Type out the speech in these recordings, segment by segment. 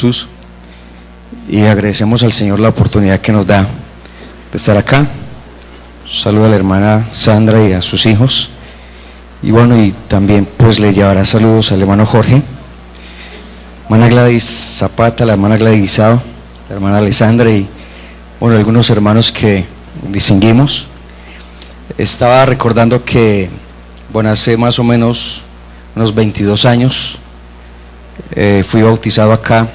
Jesús, y agradecemos al Señor la oportunidad que nos da de estar acá. Saludo a la hermana Sandra y a sus hijos, y bueno, y también pues le llevará saludos al hermano Jorge, hermana Gladys Zapata, la hermana Gladys Guisado, la hermana Alessandra y bueno, algunos hermanos que distinguimos. Estaba recordando que bueno, hace más o menos unos 22 años fui bautizado acá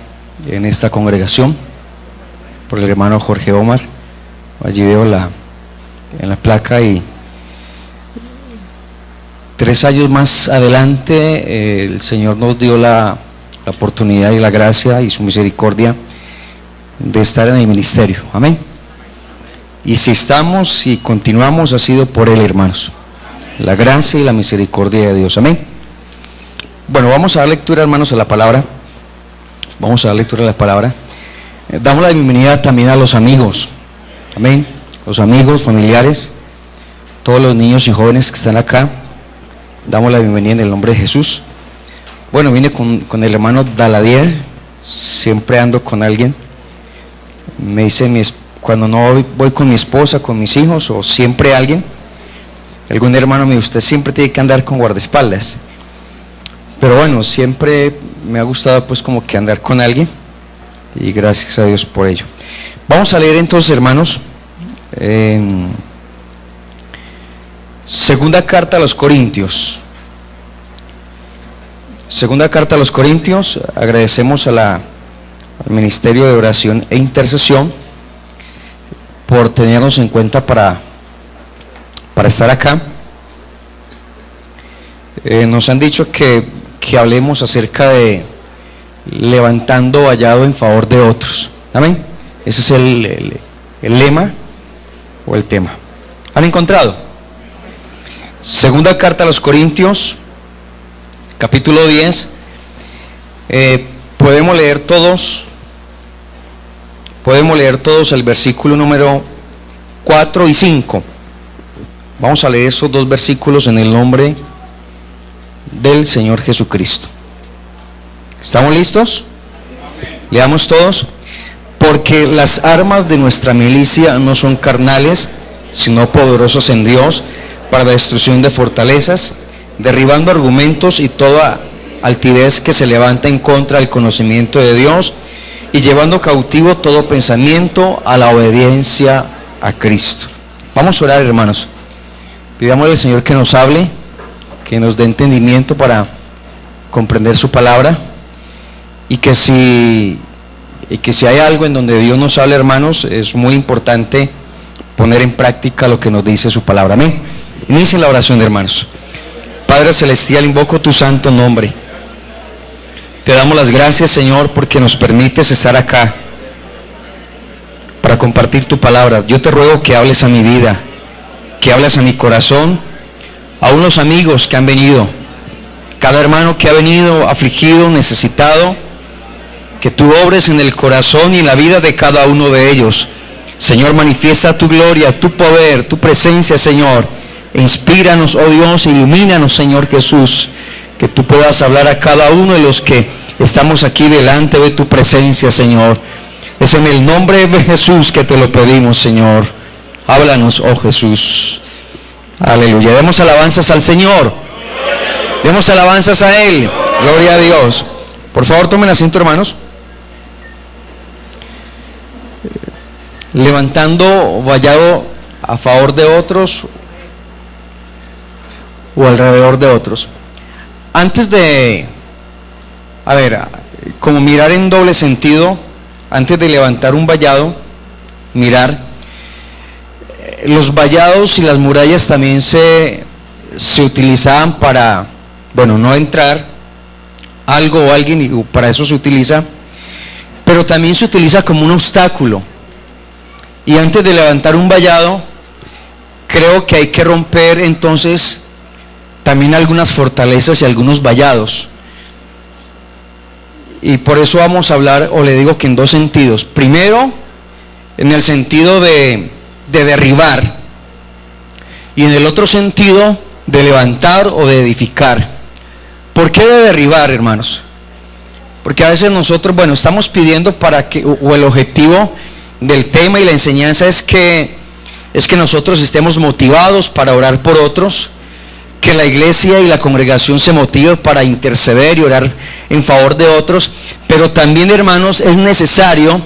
en esta congregación por el hermano Jorge Omar. Allí veo en la placa, y 3 años más adelante el Señor nos dio la oportunidad y la gracia y su misericordia de estar en el ministerio. Amén. Y si estamos y continuamos, ha sido por Él, hermanos, la gracia y la misericordia de Dios. Amén. Bueno, vamos a dar lectura, hermanos, a la palabra. Vamos a dar lectura a la palabra. Damos la bienvenida también a los amigos. Amén. Los amigos, familiares, todos los niños y jóvenes que están acá, damos la bienvenida en el nombre de Jesús. Bueno, vine con el hermano Daladier. Siempre ando con alguien. Me dice cuando no voy con mi esposa, con mis hijos, o siempre alguien, algún hermano me dice: usted siempre tiene que andar con guardaespaldas. Pero bueno, siempre me ha gustado pues como que andar con alguien, y gracias a Dios por ello. Vamos a leer entonces, hermanos, en segunda carta a los Corintios. Segunda carta a los Corintios. Agradecemos al Ministerio de Oración e Intercesión por tenernos en cuenta para estar acá. Nos han dicho que hablemos acerca de levantando vallado en favor de otros. Amén. Ese es el lema o el tema. ¿Han encontrado? Segunda carta a los Corintios, capítulo 10. Podemos leer todos el versículo número 4 y 5. Vamos a leer esos 2 versículos en el nombre del Señor Jesucristo. ¿Estamos listos? Leamos todos. Porque las armas de nuestra milicia no son carnales, sino poderosas en Dios para la destrucción de fortalezas, derribando argumentos y toda altivez que se levanta en contra del conocimiento de Dios, y llevando cautivo todo pensamiento a la obediencia a Cristo. Vamos a orar, hermanos. Pidámosle al Señor que nos hable, que nos dé entendimiento para comprender su palabra, y que si hay algo en donde Dios nos hable, hermanos, es muy importante poner en práctica lo que nos dice su palabra. Amén. Inicie la oración, hermanos. Padre celestial, invoco tu santo nombre. Te damos las gracias, Señor, porque nos permites estar acá para compartir tu palabra. Yo te ruego que hables a mi vida, que hables a mi corazón, a unos amigos que han venido, cada hermano que ha venido afligido, necesitado, que tú obres en el corazón y en la vida de cada uno de ellos. Señor, manifiesta tu gloria, tu poder, tu presencia, Señor. Inspíranos, oh Dios, ilumínanos, Señor Jesús, que tú puedas hablar a cada uno de los que estamos aquí delante de tu presencia, Señor. Es en el nombre de Jesús que te lo pedimos, Señor. Háblanos, oh Jesús. Aleluya. Demos alabanzas al Señor. Demos alabanzas a Él. Gloria a Dios. Por favor, tomen asiento, hermanos. Levantando vallado a favor de otros o alrededor de otros. Antes de, como mirar en doble sentido, antes de levantar un vallado, mirar, los vallados y las murallas también se utilizaban para, no entrar algo o alguien, y para eso se utiliza, pero también se utiliza como un obstáculo. Y antes de levantar un vallado, creo que hay que romper entonces también algunas fortalezas y algunos vallados. Y por eso vamos a hablar, o le digo que en 2 sentidos. Primero, en el sentido de derribar, y en el otro sentido de levantar o de edificar. ¿Por qué de derribar, hermanos? Porque a veces nosotros, bueno, estamos pidiendo para que, o el objetivo del tema y la enseñanza es que nosotros estemos motivados para orar por otros, que la iglesia y la congregación se motive para interceder y orar en favor de otros, pero también, hermanos, es necesario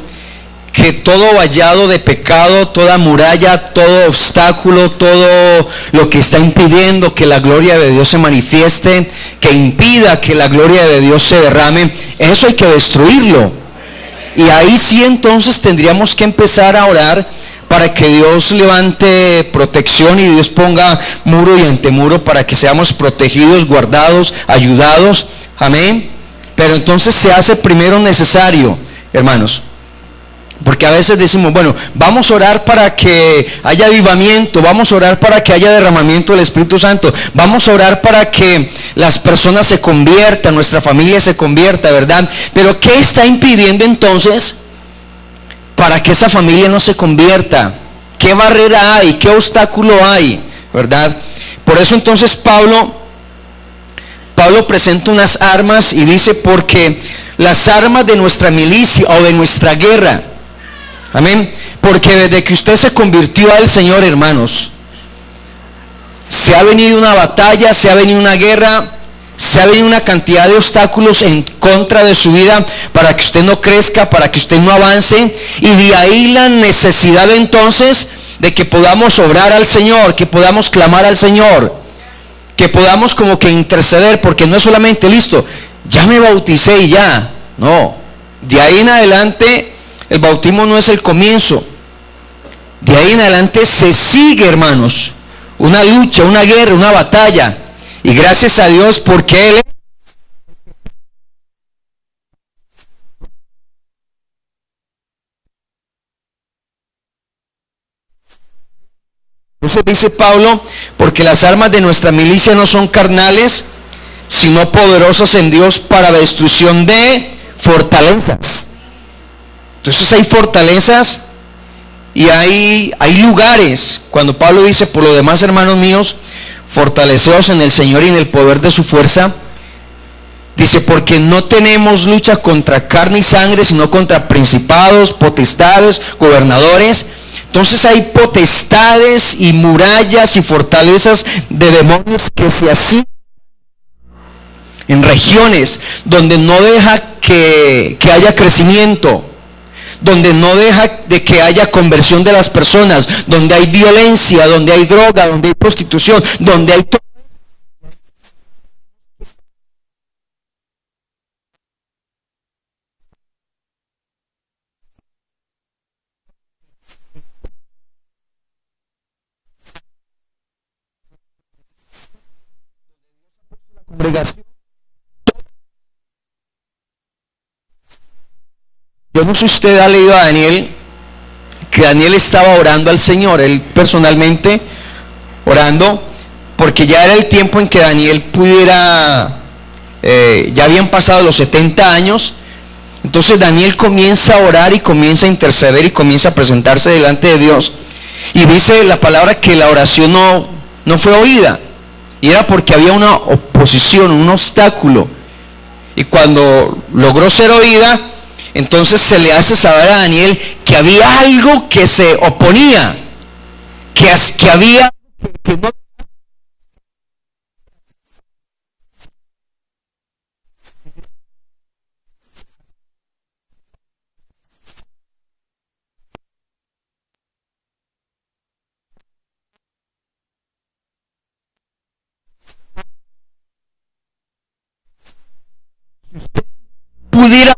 que todo vallado de pecado, toda muralla, todo obstáculo, todo lo que está impidiendo que la gloria de Dios se manifieste, que impida que la gloria de Dios se derrame, eso hay que destruirlo. Y ahí sí entonces tendríamos que empezar a orar para que Dios levante protección y Dios ponga muro y antemuro para que seamos protegidos, guardados, ayudados. Amén. Pero entonces se hace primero necesario, hermanos. Porque a veces decimos, bueno, vamos a orar para que haya avivamiento, vamos a orar para que haya derramamiento del Espíritu Santo, vamos a orar para que las personas se conviertan, nuestra familia se convierta, ¿verdad? Pero ¿qué está impidiendo entonces para que esa familia no se convierta? ¿Qué barrera hay? ¿Qué obstáculo hay? ¿Verdad? Por eso entonces Pablo presenta unas armas y dice, porque las armas de nuestra milicia o de nuestra guerra, amén, porque desde que usted se convirtió al Señor, hermanos, se ha venido una batalla, se ha venido una guerra, se ha venido una cantidad de obstáculos en contra de su vida para que usted no crezca, para que usted no avance, y de ahí la necesidad entonces de que podamos orar al Señor, que podamos clamar al Señor, que podamos como que interceder, porque no es solamente listo, ya me bauticé y ya, no, de ahí en adelante el bautismo no es el comienzo. De ahí en adelante se sigue, hermanos, una lucha, una guerra, una batalla. Y gracias a Dios porque Él... Entonces dice Pablo, porque las armas de nuestra milicia no son carnales, sino poderosas en Dios para la destrucción de fortalezas. Entonces hay fortalezas y hay lugares. Cuando Pablo dice, por lo demás, hermanos míos, fortaleceos en el Señor y en el poder de su fuerza, dice, porque no tenemos lucha contra carne y sangre, sino contra principados, potestades, gobernadores. Entonces hay potestades y murallas y fortalezas de demonios que se asientan en regiones donde no deja que haya crecimiento, donde no deja de que haya conversión de las personas, donde hay violencia, donde hay droga, donde hay prostitución, donde hay congregación. Yo no sé si usted ha leído a Daniel, que Daniel estaba orando al Señor, él personalmente orando, porque ya era el tiempo en que Daniel pudiera, ya habían pasado los 70 años, entonces Daniel comienza a orar y comienza a interceder y comienza a presentarse delante de Dios, y dice la palabra que la oración no fue oída, y era porque había una oposición, un obstáculo, y cuando logró ser oída, entonces se le hace saber a Daniel que había algo que se oponía, que había que no pudiera.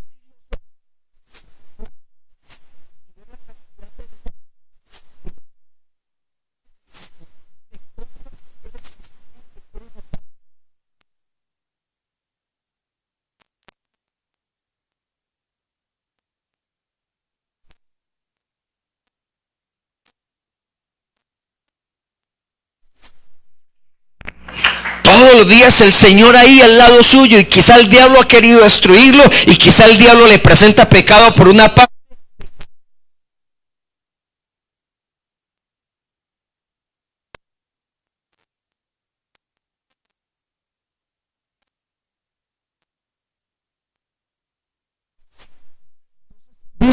Todos los días el Señor ahí al lado suyo, y quizá el diablo ha querido destruirlo, y quizá el diablo le presenta pecado por una parte.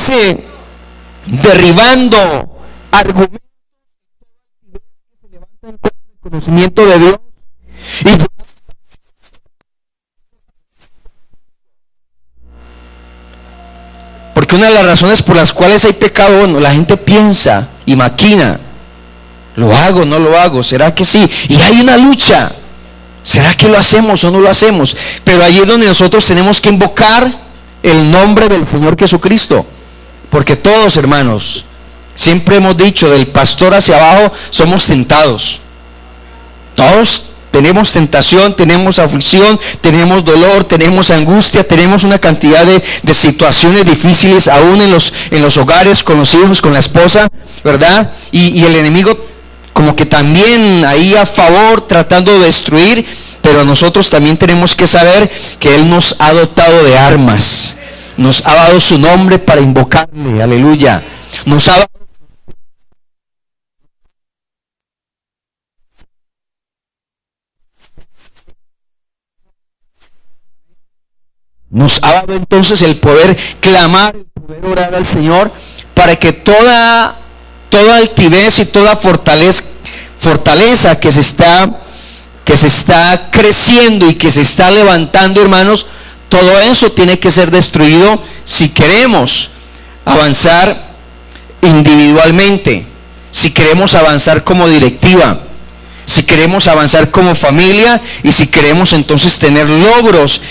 dice, derribando argumentos que se levantan contra el conocimiento de Dios y porque una de las razones por las cuales hay pecado, bueno, la gente piensa y maquina, lo hago, no lo hago, ¿será que sí? Y hay una lucha, ¿será que lo hacemos o no lo hacemos? Pero allí es donde nosotros tenemos que invocar el nombre del Señor Jesucristo, porque todos, hermanos, siempre hemos dicho, del pastor hacia abajo somos tentados. Todos tenemos tentación, tenemos aflicción, tenemos dolor, tenemos angustia, tenemos una cantidad de situaciones difíciles aún en los hogares, con los hijos, con la esposa, ¿verdad? Y el enemigo como que también ahí a favor, tratando de destruir, pero nosotros también tenemos que saber que Él nos ha dotado de armas, nos ha dado su nombre para invocarle, aleluya, nos ha dado entonces el poder clamar, el poder orar al Señor para que toda altivez y toda fortaleza que se está creciendo y que se está levantando, hermanos, todo eso tiene que ser destruido si queremos avanzar individualmente, si queremos avanzar como directiva, si queremos avanzar como familia y si queremos entonces tener logros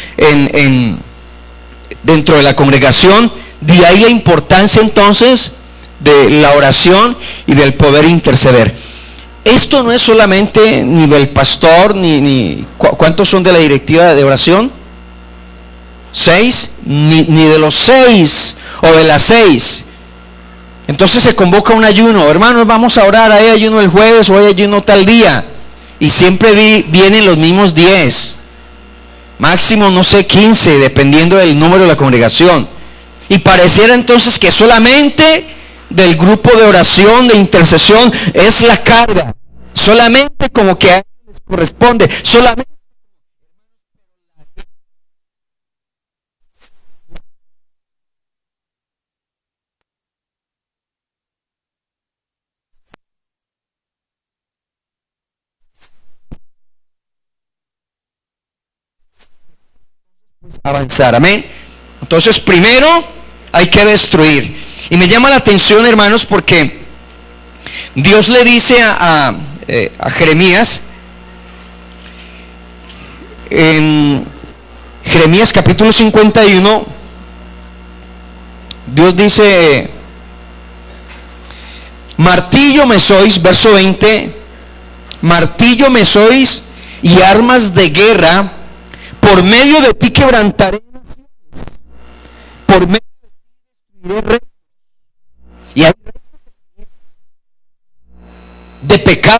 dentro de la congregación. De ahí la importancia entonces de la oración y del poder interceder. Esto no es solamente ni del pastor, ni ¿cuántos son de la directiva de oración? 6, ni de los 6 o de las 6. Entonces se convoca un ayuno, hermanos, vamos a orar, hay ayuno el jueves o hay ayuno tal día, y siempre vienen los mismos 10, máximo no sé 15, dependiendo del número de la congregación, y pareciera entonces que solamente del grupo de oración, de intercesión, es la carga, solamente como que a ellos les corresponde, solamente. Avanzar, amén. Entonces primero hay que destruir, y me llama la atención, hermanos, porque Dios le dice a Jeremías en Jeremías capítulo 51, Dios dice, martillo me sois, verso 20, martillo me sois y armas de guerra, por medio de ti quebrantaré, por medio de ti y hay de pecado.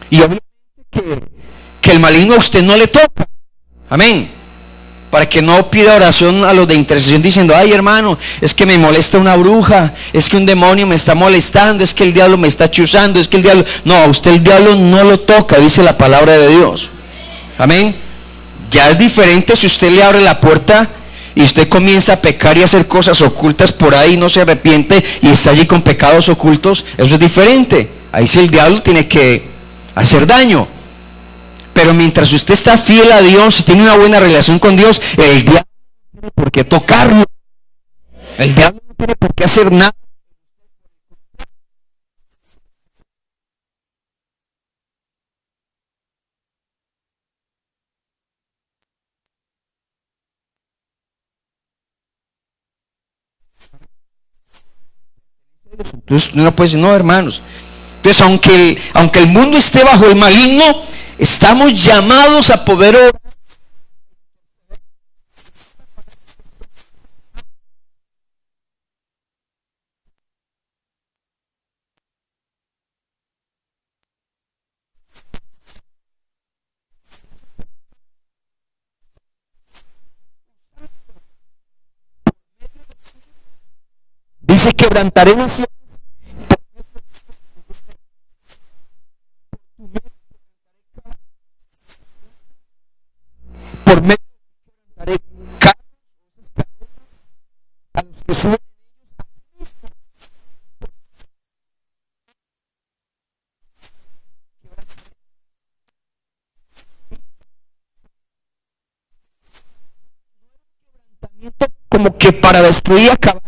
Y obviamente que el maligno a usted no le toca, amén, para que no pida oración a los de intercesión diciendo, ay hermano, es que me molesta una bruja, es que un demonio me está molestando, es que el diablo me está chuzando, es que el diablo, no, a usted el diablo no lo toca, dice la palabra de Dios, amén. Ya es diferente si usted le abre la puerta y usted comienza a pecar y a hacer cosas ocultas por ahí, no se arrepiente y está allí con pecados ocultos, eso es diferente, ahí sí el diablo tiene que hacer daño. Pero mientras usted está fiel a Dios y tiene una buena relación con Dios, el diablo no tiene por qué tocarlo, el diablo no tiene por qué hacer nada. Entonces uno puede decir, no hermanos, entonces aunque el mundo esté bajo el maligno, estamos llamados a poder orar. Dice quebrantaré naciones. por medio de carros a los que suben como que para destruir y acabar.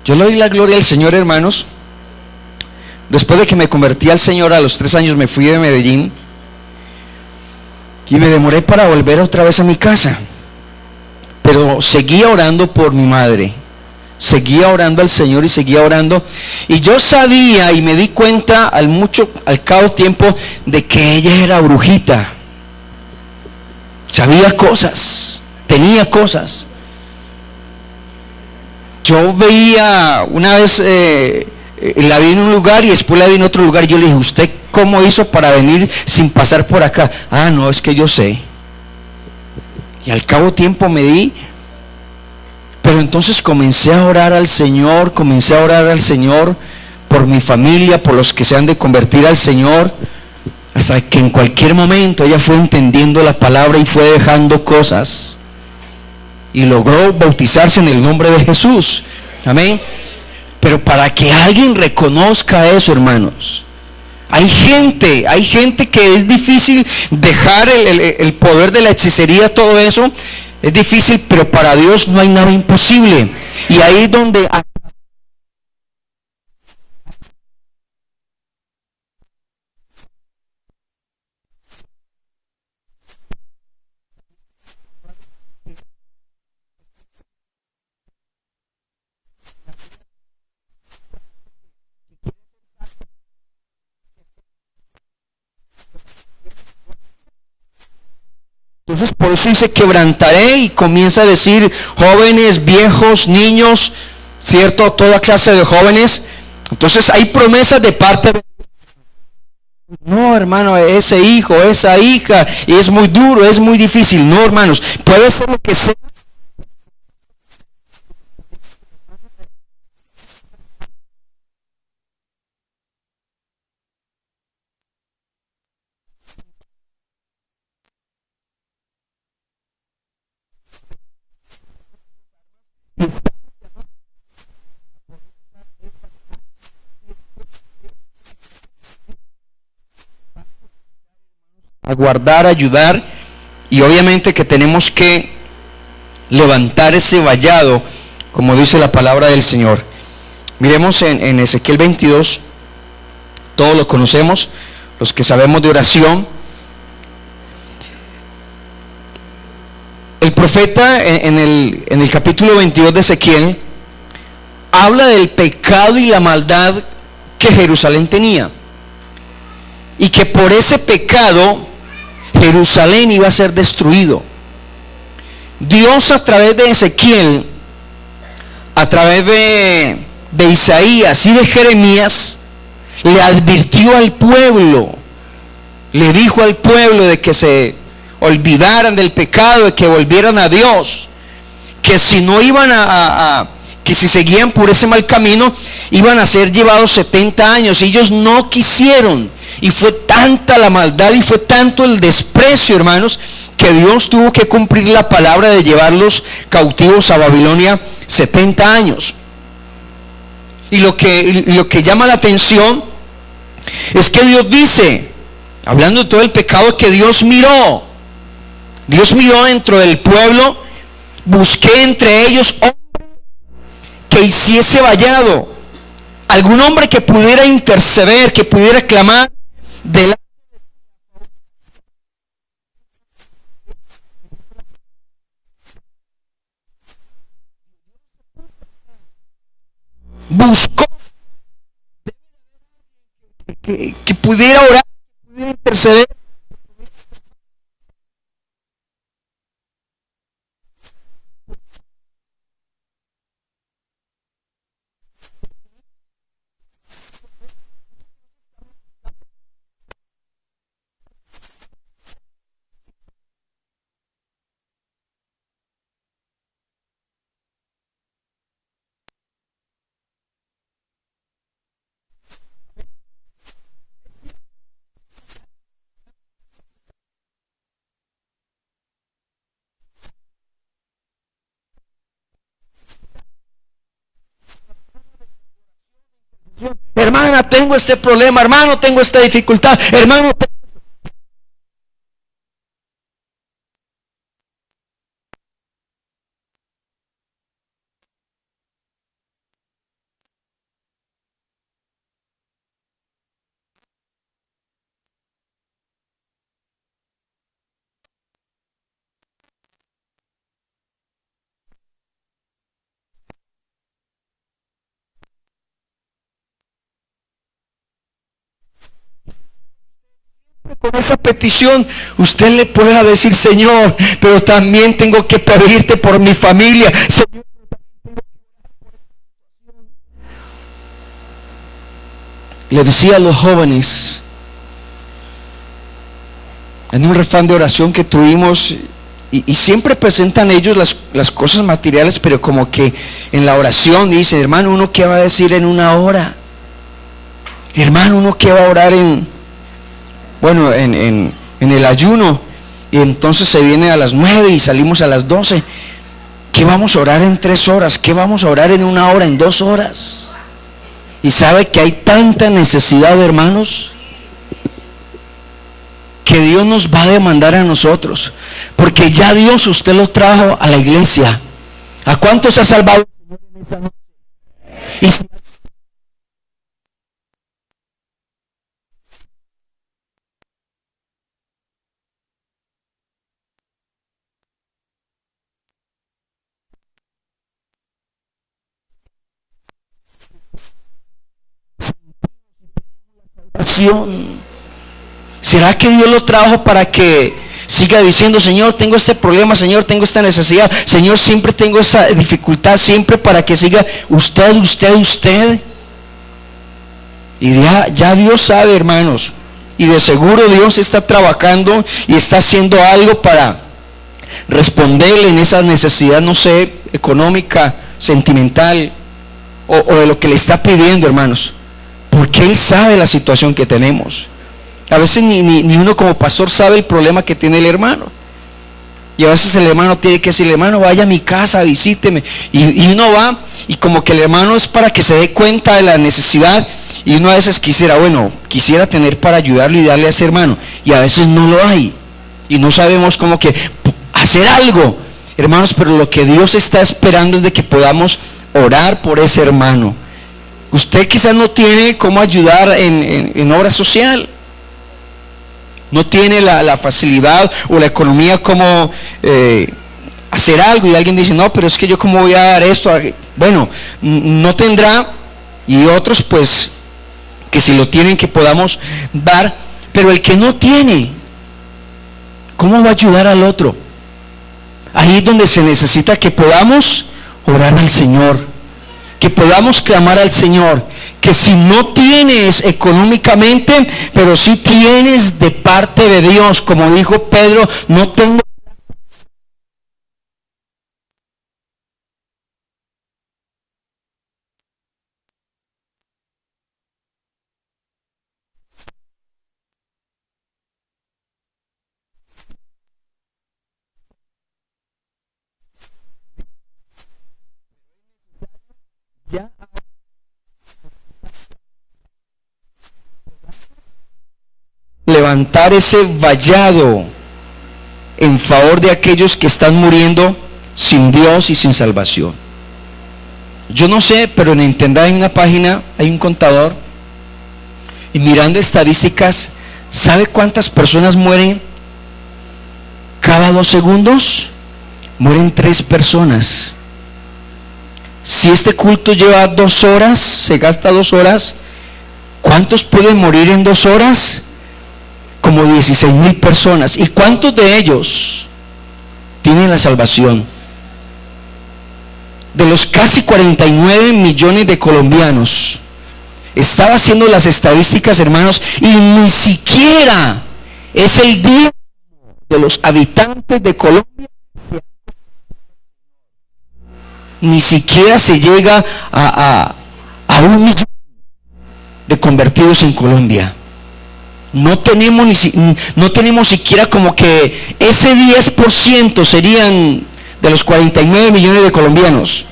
Yo le doy la gloria al Señor, hermanos. Después de que me convertí al Señor a los 3 años, me fui de Medellín y me demoré para volver otra vez a mi casa, pero seguía orando por mi madre, seguía orando al Señor y seguía orando, y yo sabía y me di cuenta al cabo tiempo de que ella era brujita, sabía cosas, tenía cosas. Yo veía una vez, la vi en un lugar y después la vi en otro lugar, y yo le dije: ¿usted cómo hizo para venir sin pasar por acá? Ah, no, es que yo sé. Y al cabo tiempo me di, pero entonces comencé a orar al Señor por mi familia, por los que se han de convertir al Señor, hasta que en cualquier momento ella fue entendiendo la palabra y fue dejando cosas y logró bautizarse en el nombre de Jesús. Amén. Pero para que alguien reconozca eso, hermanos, hay gente que es difícil dejar el poder de la hechicería, todo eso es difícil, pero para Dios no hay nada imposible. Y ahí es donde entonces por eso dice: quebrantaré, y comienza a decir jóvenes, viejos, niños, cierto, toda clase de jóvenes. Entonces hay promesas de parte de... No, hermano, ese hijo, esa hija, y es muy duro, es muy difícil. No, hermanos, puede ser lo que sea. A guardar, ayudar, y obviamente que tenemos que levantar ese vallado, como dice la palabra del Señor. Miremos en Ezequiel 22, todos lo conocemos, los que sabemos de oración. El profeta en el capítulo 22 de Ezequiel habla del pecado y la maldad que Jerusalén tenía, y que por ese pecado Jerusalén iba a ser destruido. Dios, a través de Ezequiel, a través de Isaías y de Jeremías, le advirtió al pueblo, le dijo al pueblo de que se olvidaran del pecado, de que volvieran a Dios, que si no iban que si seguían por ese mal camino, iban a ser llevados 70 años. Y ellos no quisieron, y fue tanta la maldad y fue tanto el desprecio, hermanos, que Dios tuvo que cumplir la palabra de llevarlos cautivos a Babilonia 70 años. Y lo que llama la atención es que Dios dice, hablando de todo el pecado, que Dios miró dentro del pueblo, busqué entre ellos hombre que hiciese vallado, algún hombre que pudiera interceder, que pudiera clamar delante. Buscó que pudiera orar, que pudiera interceder. Hermana, tengo este problema, hermano, tengo esta dificultad, hermano. Con esa petición usted le pueda decir: Señor, pero también tengo que pedirte por mi familia. Señor, le decía a los jóvenes en un refrán de oración que tuvimos, y siempre presentan ellos las cosas materiales, pero como que en la oración dicen: hermano, ¿uno qué va a decir en una hora? Hermano, ¿uno qué va a orar en el ayuno? Y entonces se viene a las 9 y salimos a las 12. ¿Qué vamos a orar en 3 horas? ¿Qué vamos a orar en 1 hora, en 2 horas? Y sabe que hay tanta necesidad, hermanos, que Dios nos va a demandar a nosotros, porque ya Dios usted lo trajo a la iglesia. ¿A cuántos ha salvado el Señor en esta noche? Y si ¿será que Dios lo trajo para que siga diciendo: Señor, tengo este problema, Señor, tengo esta necesidad, Señor, siempre tengo esa dificultad, siempre para que siga usted? Y ya Dios sabe, hermanos, y de seguro Dios está trabajando y está haciendo algo para responderle en esa necesidad, no sé, económica, sentimental, o de lo que le está pidiendo, hermanos, porque Él sabe la situación que tenemos. A veces ni uno como pastor sabe el problema que tiene el hermano, y a veces el hermano tiene que decirle: hermano, vaya a mi casa, visíteme, y uno va, y como que el hermano es para que se dé cuenta de la necesidad, y uno a veces quisiera tener para ayudarlo y darle a ese hermano, y a veces no lo hay, y no sabemos cómo que hacer algo, hermanos. Pero lo que Dios está esperando es de que podamos orar por ese hermano. Usted quizás no tiene cómo ayudar en obra social, no tiene la facilidad o la economía como hacer algo, y alguien dice: no, pero es que yo cómo voy a dar esto. Bueno, no tendrá, y otros pues que si lo tienen, que podamos dar. Pero el que no tiene, ¿cómo va a ayudar al otro? Ahí es donde se necesita que podamos orar al Señor, que podamos clamar al Señor, que si no tienes económicamente, pero si tienes de parte de Dios, como dijo Pedro: no tengo. Ya levantar ese vallado en favor de aquellos que están muriendo sin Dios y sin salvación. Yo no sé, pero en Entendá hay una página, hay un contador, y mirando estadísticas, ¿sabe cuántas personas mueren cada 2 segundos? Mueren 3 personas. Si este culto lleva 2 horas, se gasta 2 horas, ¿Cuántos pueden morir en 2 horas? Como 16,000 personas. ¿Y cuántos de ellos tienen la salvación? De los casi 49 millones de colombianos, estaba haciendo las estadísticas, hermanos, y ni siquiera es el día de los habitantes de Colombia, ni siquiera se llega a 1 millón de convertidos en Colombia. No tenemos siquiera como que ese 10% serían de los 49 millones de colombianos.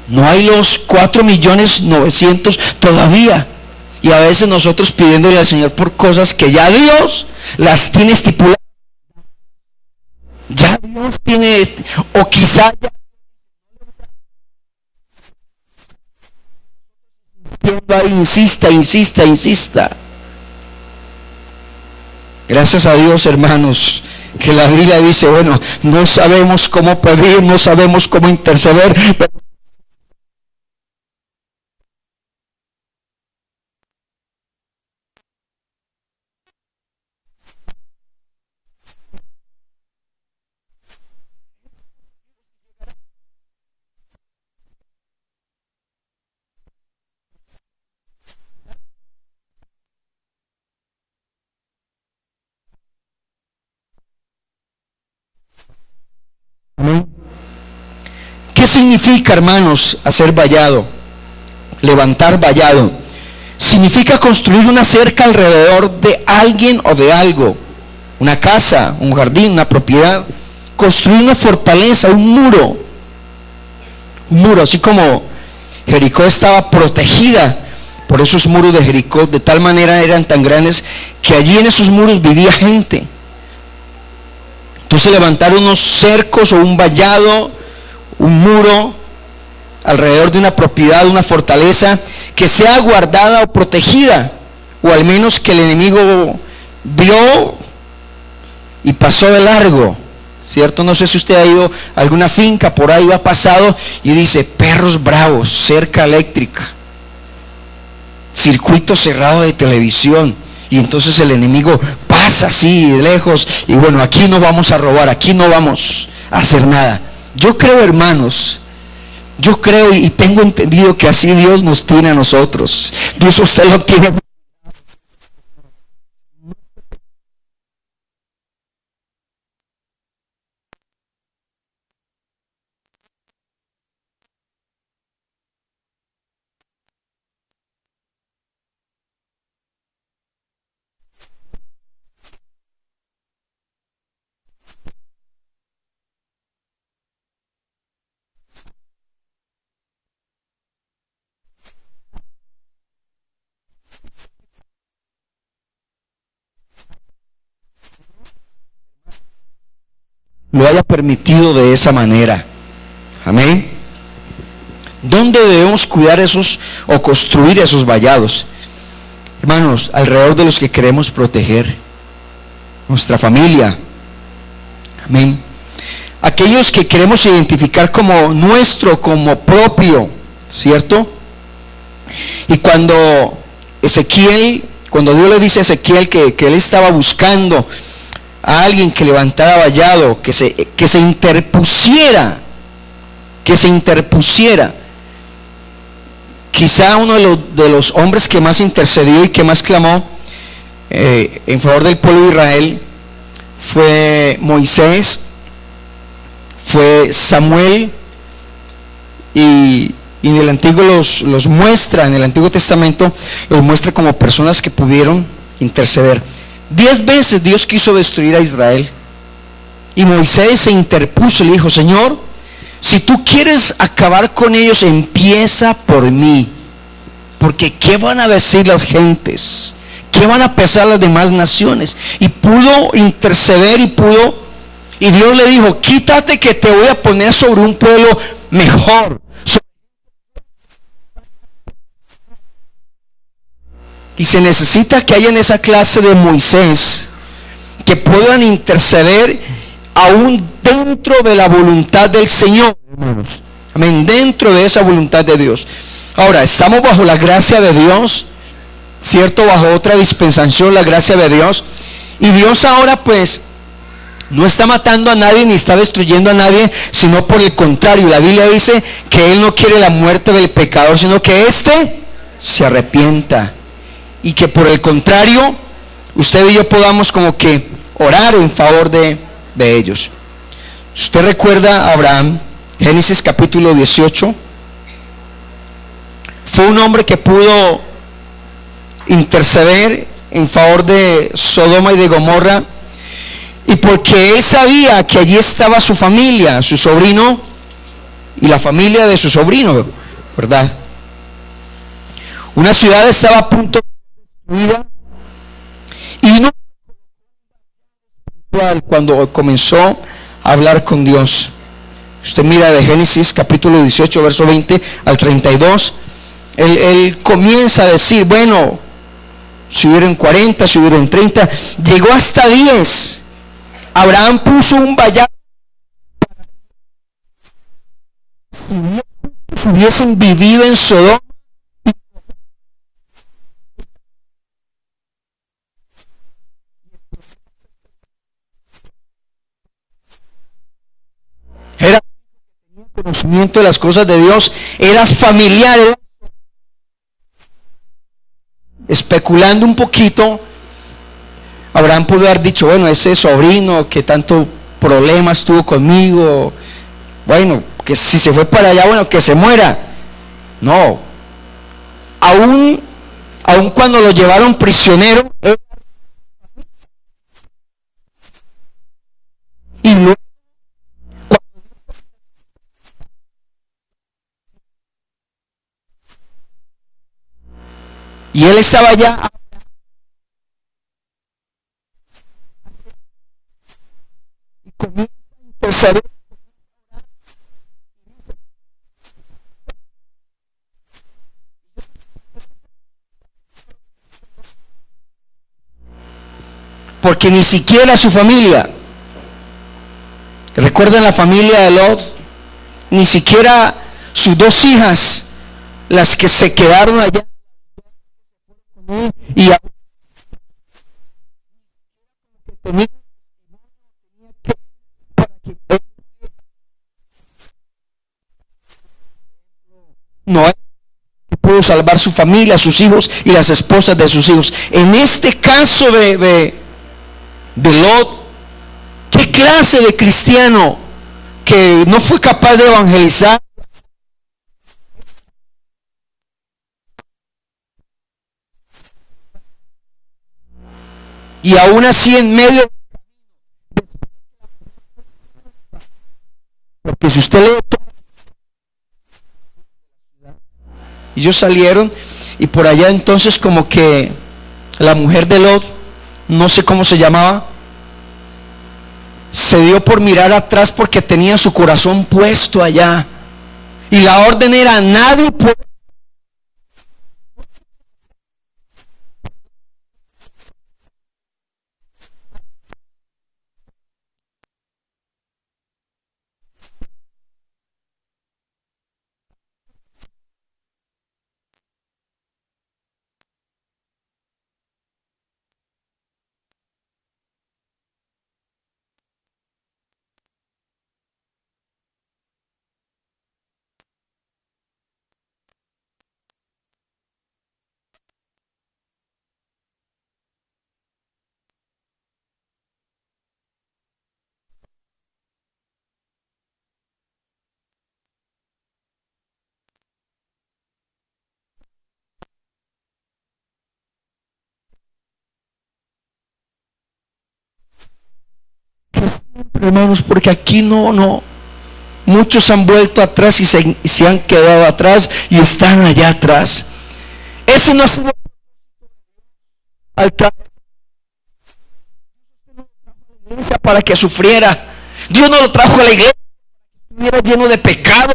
No hay los 4,900,000 todavía. Y a veces nosotros pidiéndole al Señor por cosas que ya Dios las tiene estipuladas. Ya Dios tiene, o quizá ya insista. Gracias a Dios, hermanos, que la Biblia dice, bueno, no sabemos cómo pedir, no sabemos cómo interceder, pero ¿qué significa, hermanos, hacer vallado? Levantar vallado. Significa construir una cerca alrededor de alguien o de algo. Una casa, un jardín, una propiedad. Construir una fortaleza, un muro. Un muro, así como Jericó estaba protegida por esos muros de Jericó, de tal manera eran tan grandes que allí en esos muros vivía gente. Entonces levantar unos cercos o un vallado, un muro alrededor de una propiedad, una fortaleza que sea guardada o protegida, o al menos que el enemigo vio y pasó de largo, ¿cierto? No sé si usted ha ido a alguna finca, por ahí ha pasado y dice, perros bravos, cerca eléctrica, circuito cerrado de televisión, y entonces el enemigo pasa así de lejos, y bueno, aquí no vamos a robar, aquí no vamos a hacer nada. Yo creo, hermanos, yo creo y tengo entendido que así Dios nos tiene a nosotros. Dios usted lo tiene. Lo haya permitido de esa manera. Amén. ¿Dónde debemos cuidar esos o construir esos vallados? Hermanos, alrededor de los que queremos proteger. Nuestra familia. Amén. Aquellos que queremos identificar como nuestro, como propio, ¿cierto? Y cuando Dios le dice a Ezequiel que él estaba buscando a alguien que levantara vallado, que se interpusiera, quizá uno de los hombres que más intercedió y que más clamó en favor del pueblo de Israel fue Moisés, fue Samuel, y en el Antiguo los muestra, en el Antiguo Testamento los muestra como personas que pudieron interceder. 10 veces Dios quiso destruir a Israel, y Moisés se interpuso y le dijo, Señor, si tú quieres acabar con ellos, empieza por mí, porque ¿qué van a decir las gentes? ¿Qué van a pensar las demás naciones? Y pudo interceder y Dios le dijo, quítate que te voy a poner sobre un pueblo mejor. Y se necesita que haya en esa clase de Moisés que puedan interceder aún dentro de la voluntad del Señor, hermanos. Amén, dentro de esa voluntad de Dios. Ahora, estamos bajo la gracia de Dios, ¿cierto? Bajo otra dispensación, la gracia de Dios. Y Dios ahora pues no está matando a nadie ni está destruyendo a nadie, sino por el contrario. La Biblia dice que Él no quiere la muerte del pecador, sino que éste se arrepienta. Y que por el contrario, usted y yo podamos como que orar en favor de ellos. Usted recuerda a Abraham, Génesis capítulo 18. Fue un hombre que pudo interceder en favor de Sodoma y de Gomorra, y porque él sabía que allí estaba su familia, su sobrino y la familia de su sobrino, ¿verdad? Una ciudad estaba a punto de destruida, y no cuando comenzó a hablar con Dios. Usted mira de Génesis capítulo 18 verso 20 al 32. Él comienza a decir, bueno, si hubieron 40, si hubieron 30, llegó hasta 10. Abraham puso un vallado. Si hubiesen vivido en Sodoma, era conocimiento de las cosas de Dios, era familiar. Especulando un poquito, Abraham pudo haber dicho, bueno, ese sobrino que tanto problemas tuvo conmigo, bueno, que si se fue para allá, bueno, que se muera. No, aún cuando lo llevaron prisionero, y luego, y él estaba allá, y comienza a interceder. Porque ni siquiera su familia, recuerden la familia de Lot, ni siquiera sus dos hijas, las que se quedaron allá, y tenía que Noé pudo salvar su familia, sus hijos y las esposas de sus hijos. En este caso de Lot, ¿qué clase de cristiano que no fue capaz de evangelizar? Y aún así en medio, porque si usted lee, ellos salieron, y por allá entonces como que la mujer de Lot, no sé cómo se llamaba, se dio por mirar atrás porque tenía su corazón puesto allá, y la orden era: nadie puede. Hermanos, porque aquí no, muchos han vuelto atrás y se han quedado atrás y están allá atrás. Ese no es al iglesia para que sufriera. Dios no lo trajo a la iglesia para que estuviera lleno de pecado.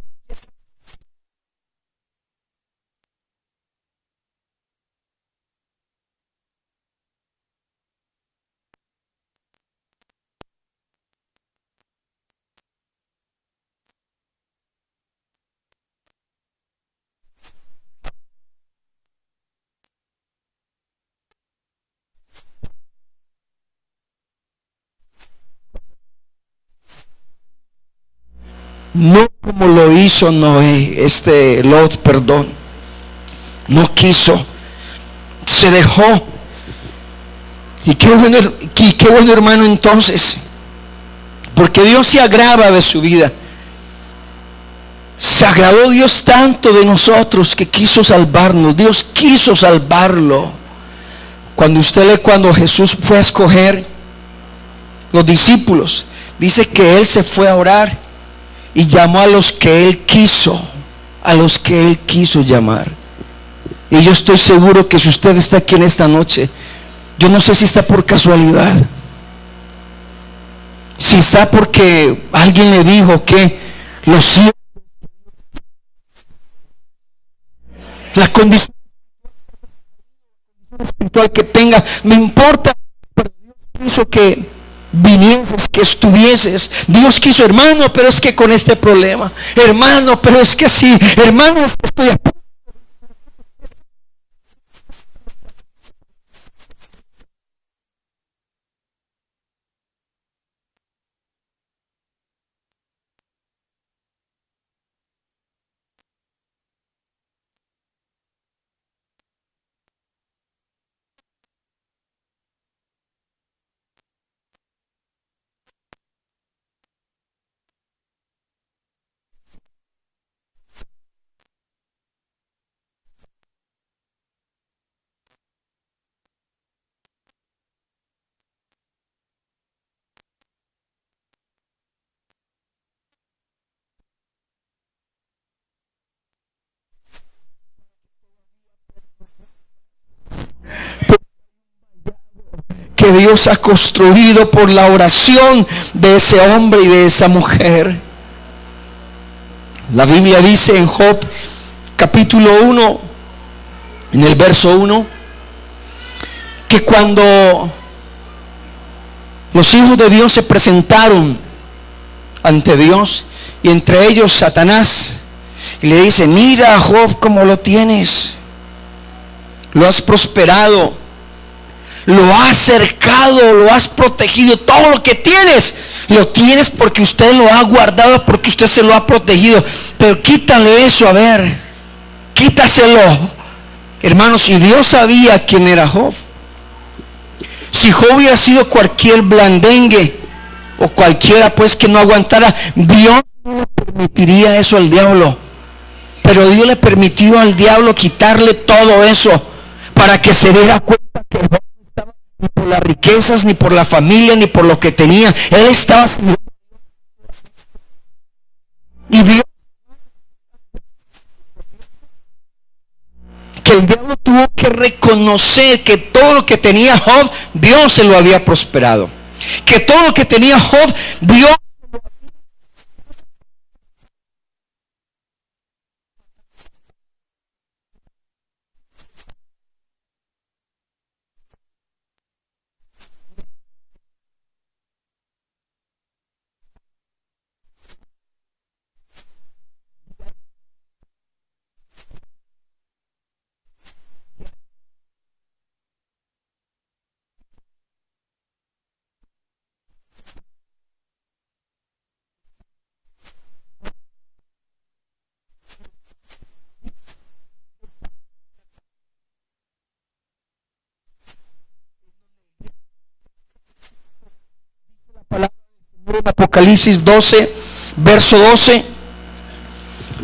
no como lo hizo Noé, Lot, perdón. No quiso, se dejó. Y qué bueno, hermano, entonces, porque Dios se agrava de su vida. Se agradó Dios tanto de nosotros que quiso salvarnos. Dios quiso salvarlo. Cuando usted lee cuando Jesús fue a escoger los discípulos, dice que Él se fue a orar y llamó a los que Él quiso, llamar. Y yo estoy seguro que si usted está aquí en esta noche, yo no sé si está por casualidad, si está porque alguien le dijo que los cielos, la condición espiritual que tenga, no importa, pero Dios quiso que vinieses, que estuvieses. Dios quiso, hermano, pero es que con este problema, hermano, pero es que sí, hermano, es que estoy a punto. Que Dios ha construido por la oración de ese hombre y de esa mujer. La Biblia dice en Job capítulo 1, en el verso 1, que cuando los hijos de Dios se presentaron ante Dios, y entre ellos Satanás, y le dice: mira, Job, cómo lo tienes, lo has prosperado, lo has cercado, lo has protegido, todo lo que tienes, lo tienes porque usted lo ha guardado, porque usted se lo ha protegido. Pero quítale eso, a ver, quítaselo. Hermanos, si Dios sabía quién era Job, si Job hubiera sido cualquier blandengue o cualquiera pues que no aguantara, Dios no le permitiría eso al diablo. Pero Dios le permitió al diablo quitarle todo eso para que se diera cuenta que Job no estaba ni por las riquezas, ni por la familia, ni por lo que tenía. Él estaba y vio que el diablo tuvo que reconocer que todo lo que tenía Job, Dios se lo había prosperado. Que todo lo que tenía Job, Dios en Apocalipsis 12, verso 12,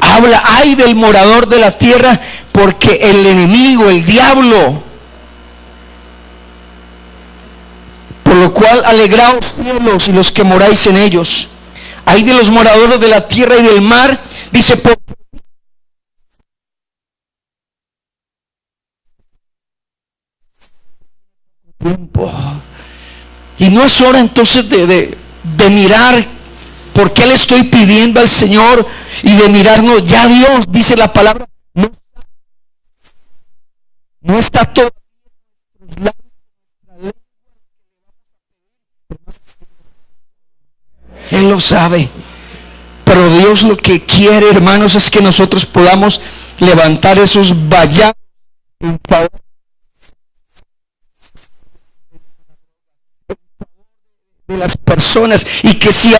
habla: ay del morador de la tierra, porque el enemigo, el diablo, por lo cual alegraos cielos y los que moráis en ellos. Ay de los moradores de la tierra y del mar, dice, por tiempo. Y no es hora entonces de mirar por qué le estoy pidiendo al Señor, y de mirarnos, ya Dios, dice la palabra, no está todo. Él lo sabe. Pero Dios lo que quiere, hermanos, es que nosotros podamos levantar esos vallados en favor de las personas, y que si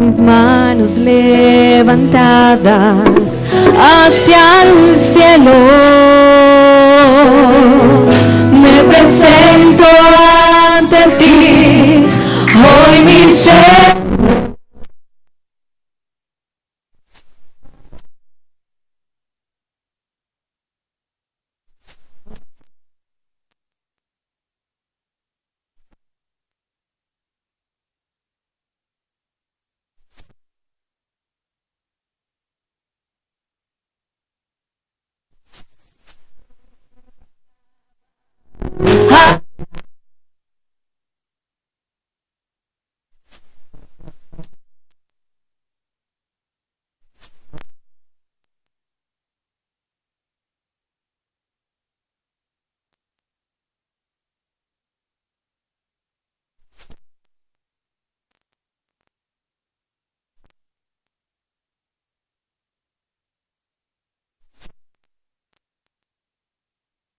Mis manos levantadas hacia